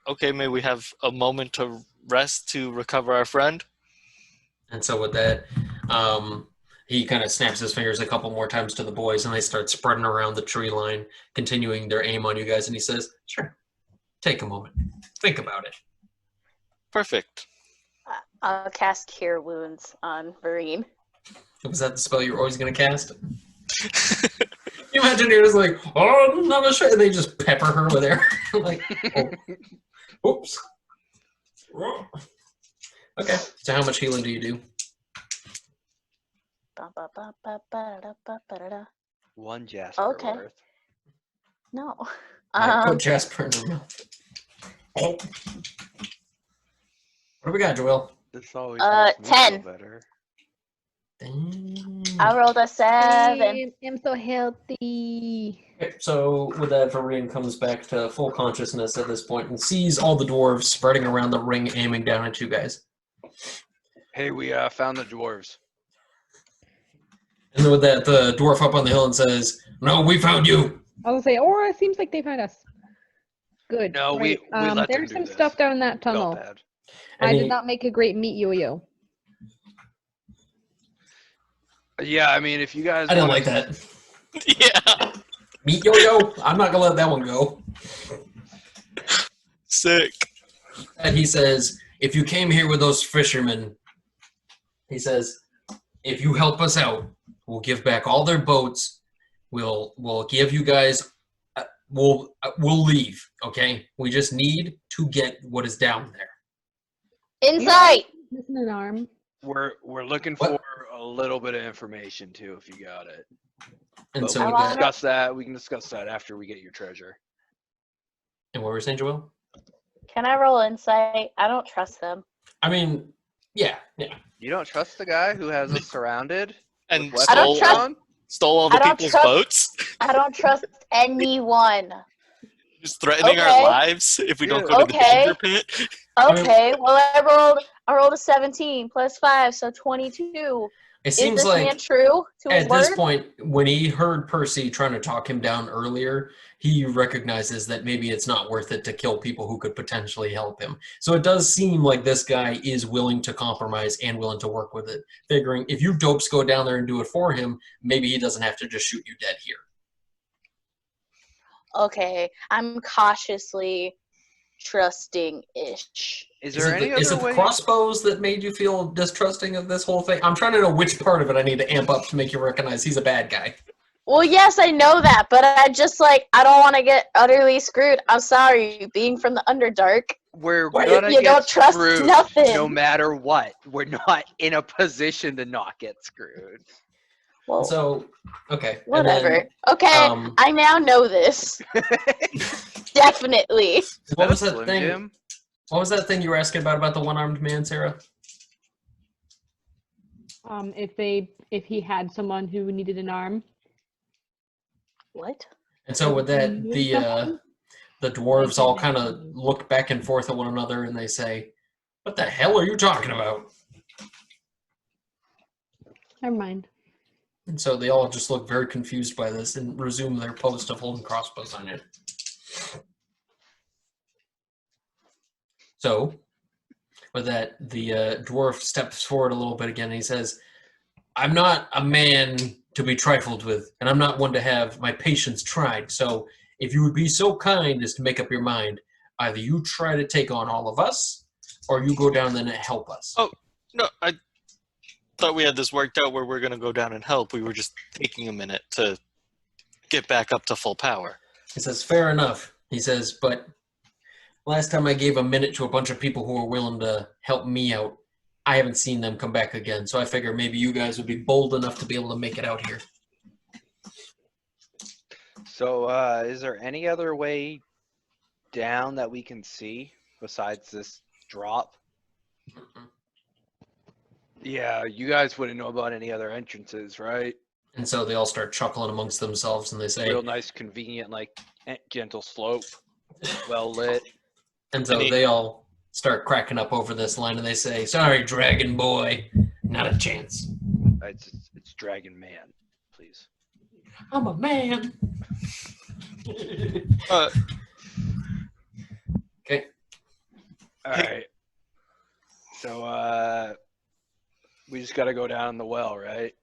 Okay, may we have a moment to rest to recover our friend? And so with that, he kind of snaps his fingers a couple more times to the boys, and they start spreading around the tree line, continuing their aim on you guys. And he says, sure, take a moment. Think about it. Perfect. I'll cast Cure Wounds on Vireen. Was that the spell you were always going to cast? You imagine you're just like, oh, not a shit, and they just pepper her with air. Like, oh. Oops. Okay, so how much healing do you do? One Jasper Okay. worth. No. Put Jasper in the mouth. What do we got, Joelle? This always 10. better. I rolled a 7. I'm so healthy. Okay, so with that, Vireen comes back to full consciousness at this point and sees all the dwarves spreading around the ring, aiming down at you guys. Hey, we found the dwarves. And with that, the dwarf up on the hill and says, no, we found you. I was gonna say, or it seems like they found us. Good. No, right. we let them There's do some this. stuff down that tunnel. Felt bad. And I he- did not make a great meat yo-yo. Yeah, I mean, if you guys... I didn't wanna- like that. Yeah. Meat yo-yo? I'm not going to let that one go. Sick. And he says, if you came here with those fishermen, he says, if you help us out, we'll give back all their boats. We'll give you guys. We'll leave. Okay. We just need to get what is down there. Insight. Missing an arm. We're looking for a little bit of information too, if you got it. And But so we with can that, discuss that. We can discuss that after we get your treasure. and what were you saying, Joelle? Can I roll insight? I don't trust them. I mean, yeah. You don't trust the guy who has us surrounded And with I don't weapons trust- on? stole all the I don't people's trust- boats? I don't trust anyone. Just threatening our Okay. lives if we don't go to the Okay. danger pit? Okay, well I rolled a 17 plus 5, so 22. It Is seems this like man true to his at this word? point, when he heard Percy trying to talk him down earlier, he recognizes that maybe it's not worth it to kill people who could potentially help him. So it does seem like this guy is willing to compromise and willing to work with it, figuring if you dopes go down there and do it for him, maybe he doesn't have to just shoot you dead here. Okay, I'm cautiously trusting-ish. Is Is there it, any the, is other it the way? crossbows that made you feel distrusting of this whole thing? I'm trying to know which part of it I need to amp up to make you recognize he's a bad guy. Well, yes, I know that, but I just I don't want to get utterly screwed. I'm sorry, being from the Underdark. We're Why gonna you get don't trust screwed nothing. no matter what. We're not in a position to not get screwed. Well, So, okay. and whatever. then, Okay, um, I now know this. Definitely. what was that Slim thing? Jim. What was that thing you were asking about the one-armed man, Sarah? If he had someone who needed an arm. What? And so with that, the dwarves all kind of look back and forth at one another, and they say, "What the hell are you talking about?" Never mind. And so they all just look very confused by this and resume their post of holding crossbows on it. So, with that, the dwarf steps forward a little bit again, and he says, "I'm not a man to be trifled with, and I'm not one to have my patience tried. So, if you would be so kind as to make up your mind, either you try to take on all of us, or you go down there and help us." Oh, no, I thought we had this worked out where we're going to go down and help. We were just taking a minute to get back up to full power. He says, "Fair enough." He says, "But last time I gave a minute to a bunch of people who were willing to help me out, I haven't seen them come back again. So I figure maybe you guys would be bold enough to be able to make it out here." So, is there any other way down that we can see besides this drop? Yeah, you guys wouldn't know about any other entrances, right? And so they all start chuckling amongst themselves, and they say, Real nice, convenient, gentle slope, well lit. and so they all start cracking up over this line, and they say, "Sorry, Dragon Boy, not a chance. It's Dragon Man, please." I'm a man." Okay. All right. So, we just gotta go down the well, right?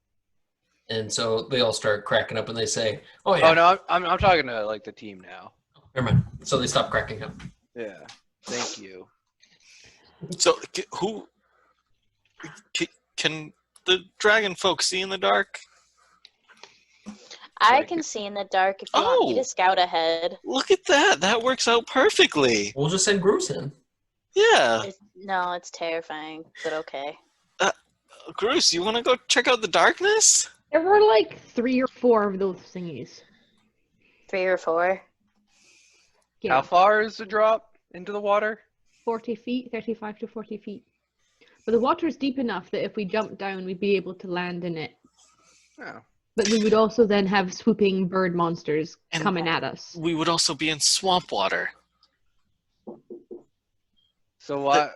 And so they all start cracking up, and they say, "Oh yeah." Oh no, I'm talking to the team now. Never mind. So they stop cracking up. Yeah. Thank you. So, can the dragon folk see in the dark? I can see in the dark if you want me to scout ahead. Look at that. That works out perfectly. We'll just send Grus in. Yeah. No, it's terrifying, but okay. Grus, you want to go check out the darkness? There were 3 or 4 of those thingies. 3 or 4. Yeah, How far is the drop into the water? 40 feet, 35 to 40 feet. But the water is deep enough that if we jumped down, we'd be able to land in it. Oh. But we would also then have swooping bird monsters And coming at us. We would also be in swamp water. So what?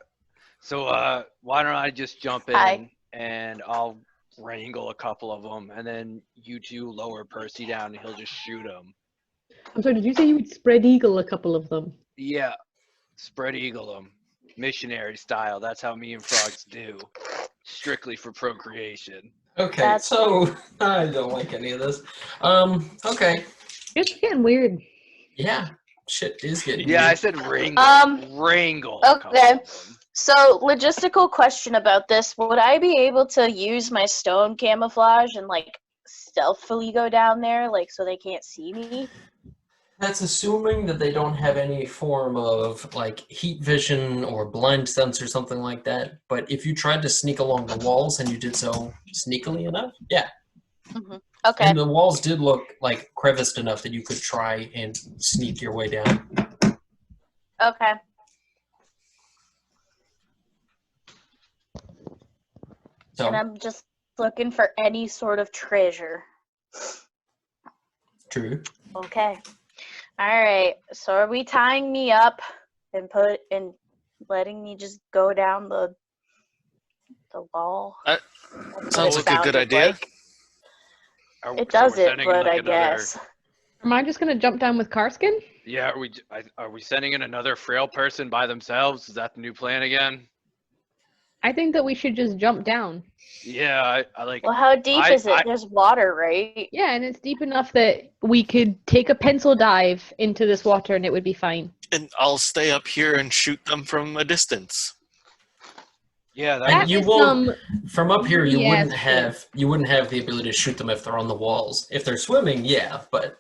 Why don't I just jump in Hi. and I'll wrangle a couple of them, and then you two lower Percy down, and he'll just shoot them. I'm sorry, did you say you would spread eagle a couple of them? Yeah, spread eagle them, missionary style. That's how me and frogs do, strictly for procreation. Okay, so I don't like any of this. Okay. It's getting weird. Yeah. shit is getting Yeah, I weird. said wrangle. Wrangle. Okay. So, logistical question about this. Would I be able to use my stone camouflage and, like, stealthily go down there, like, so they can't see me? That's assuming that they don't have any form of, like, heat vision or blind sense or something like that. But if you tried to sneak along the walls and you did so sneakily enough, yeah. Okay. And the walls did look, like, creviced enough that you could try and sneak your way down. Okay. So, And I'm just looking for any sort of treasure. true. Okay. Alright. So are we tying me up and letting me just go down the wall? Sounds That's what like a good sounded idea. like. It does it, but I guess. Am I just gonna jump down with Karsken? Yeah, are we sending in another frail person by themselves? Is that the new plan again? I think that we should just jump down. Yeah, I like. Well, how deep is it? There's water, right? Yeah, and it's deep enough that we could take a pencil dive into this water and it would be fine. And I'll stay up here and shoot them from a distance. Yeah, And that you is won't. From up here, you yes, wouldn't have the ability to shoot them if they're on the walls. If they're swimming, yeah, but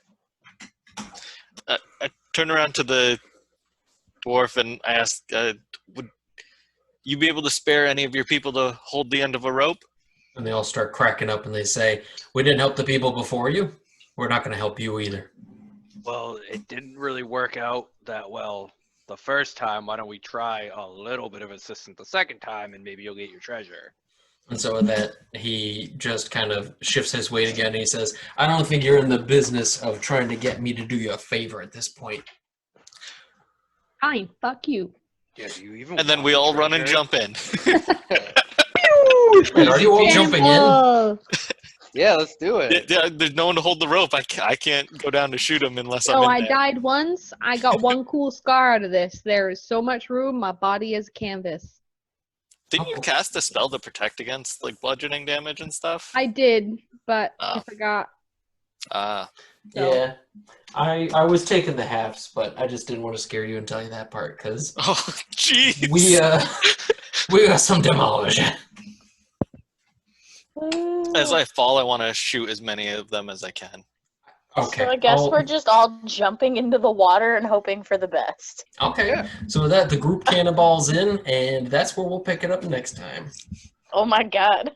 I turn around to the dwarf and I ask, would you be able to spare any of your people to hold the end of a rope? and they all start cracking up and they say, "We didn't help the people before you. We're not going to help you either." Well, it didn't really work out that well the first time. Why don't we try a little bit of assistance the second time, and maybe you'll get your treasure. And so with that, he just kind of shifts his weight again and he says, "I don't think you're in the business of trying to get me to do you a favor at this point." Fine, fuck you. Yeah, do you even? And then want we the all run and treasure? jump in. Wait, are you all jumping in? Oh, Yeah, let's do it. There's no one to hold the rope. I can't go down to shoot him unless I'm no, in I there. died once. I got one cool scar out of this. There is so much room. My body is canvas. Didn't you cast a spell to protect against like bludgeoning damage and stuff? I did, but I Oh. forgot. Ah, So. Yeah. I was taking the halves, but I just didn't want to scare you and tell you that part because oh, jeez. we got some demolition. As I fall, I want to shoot as many of them as I can. Okay. So I guess we're just all jumping into the water and hoping for the best. Okay. Yeah. So with that, the group cannonballs in, and that's where we'll pick it up next time. Oh my god.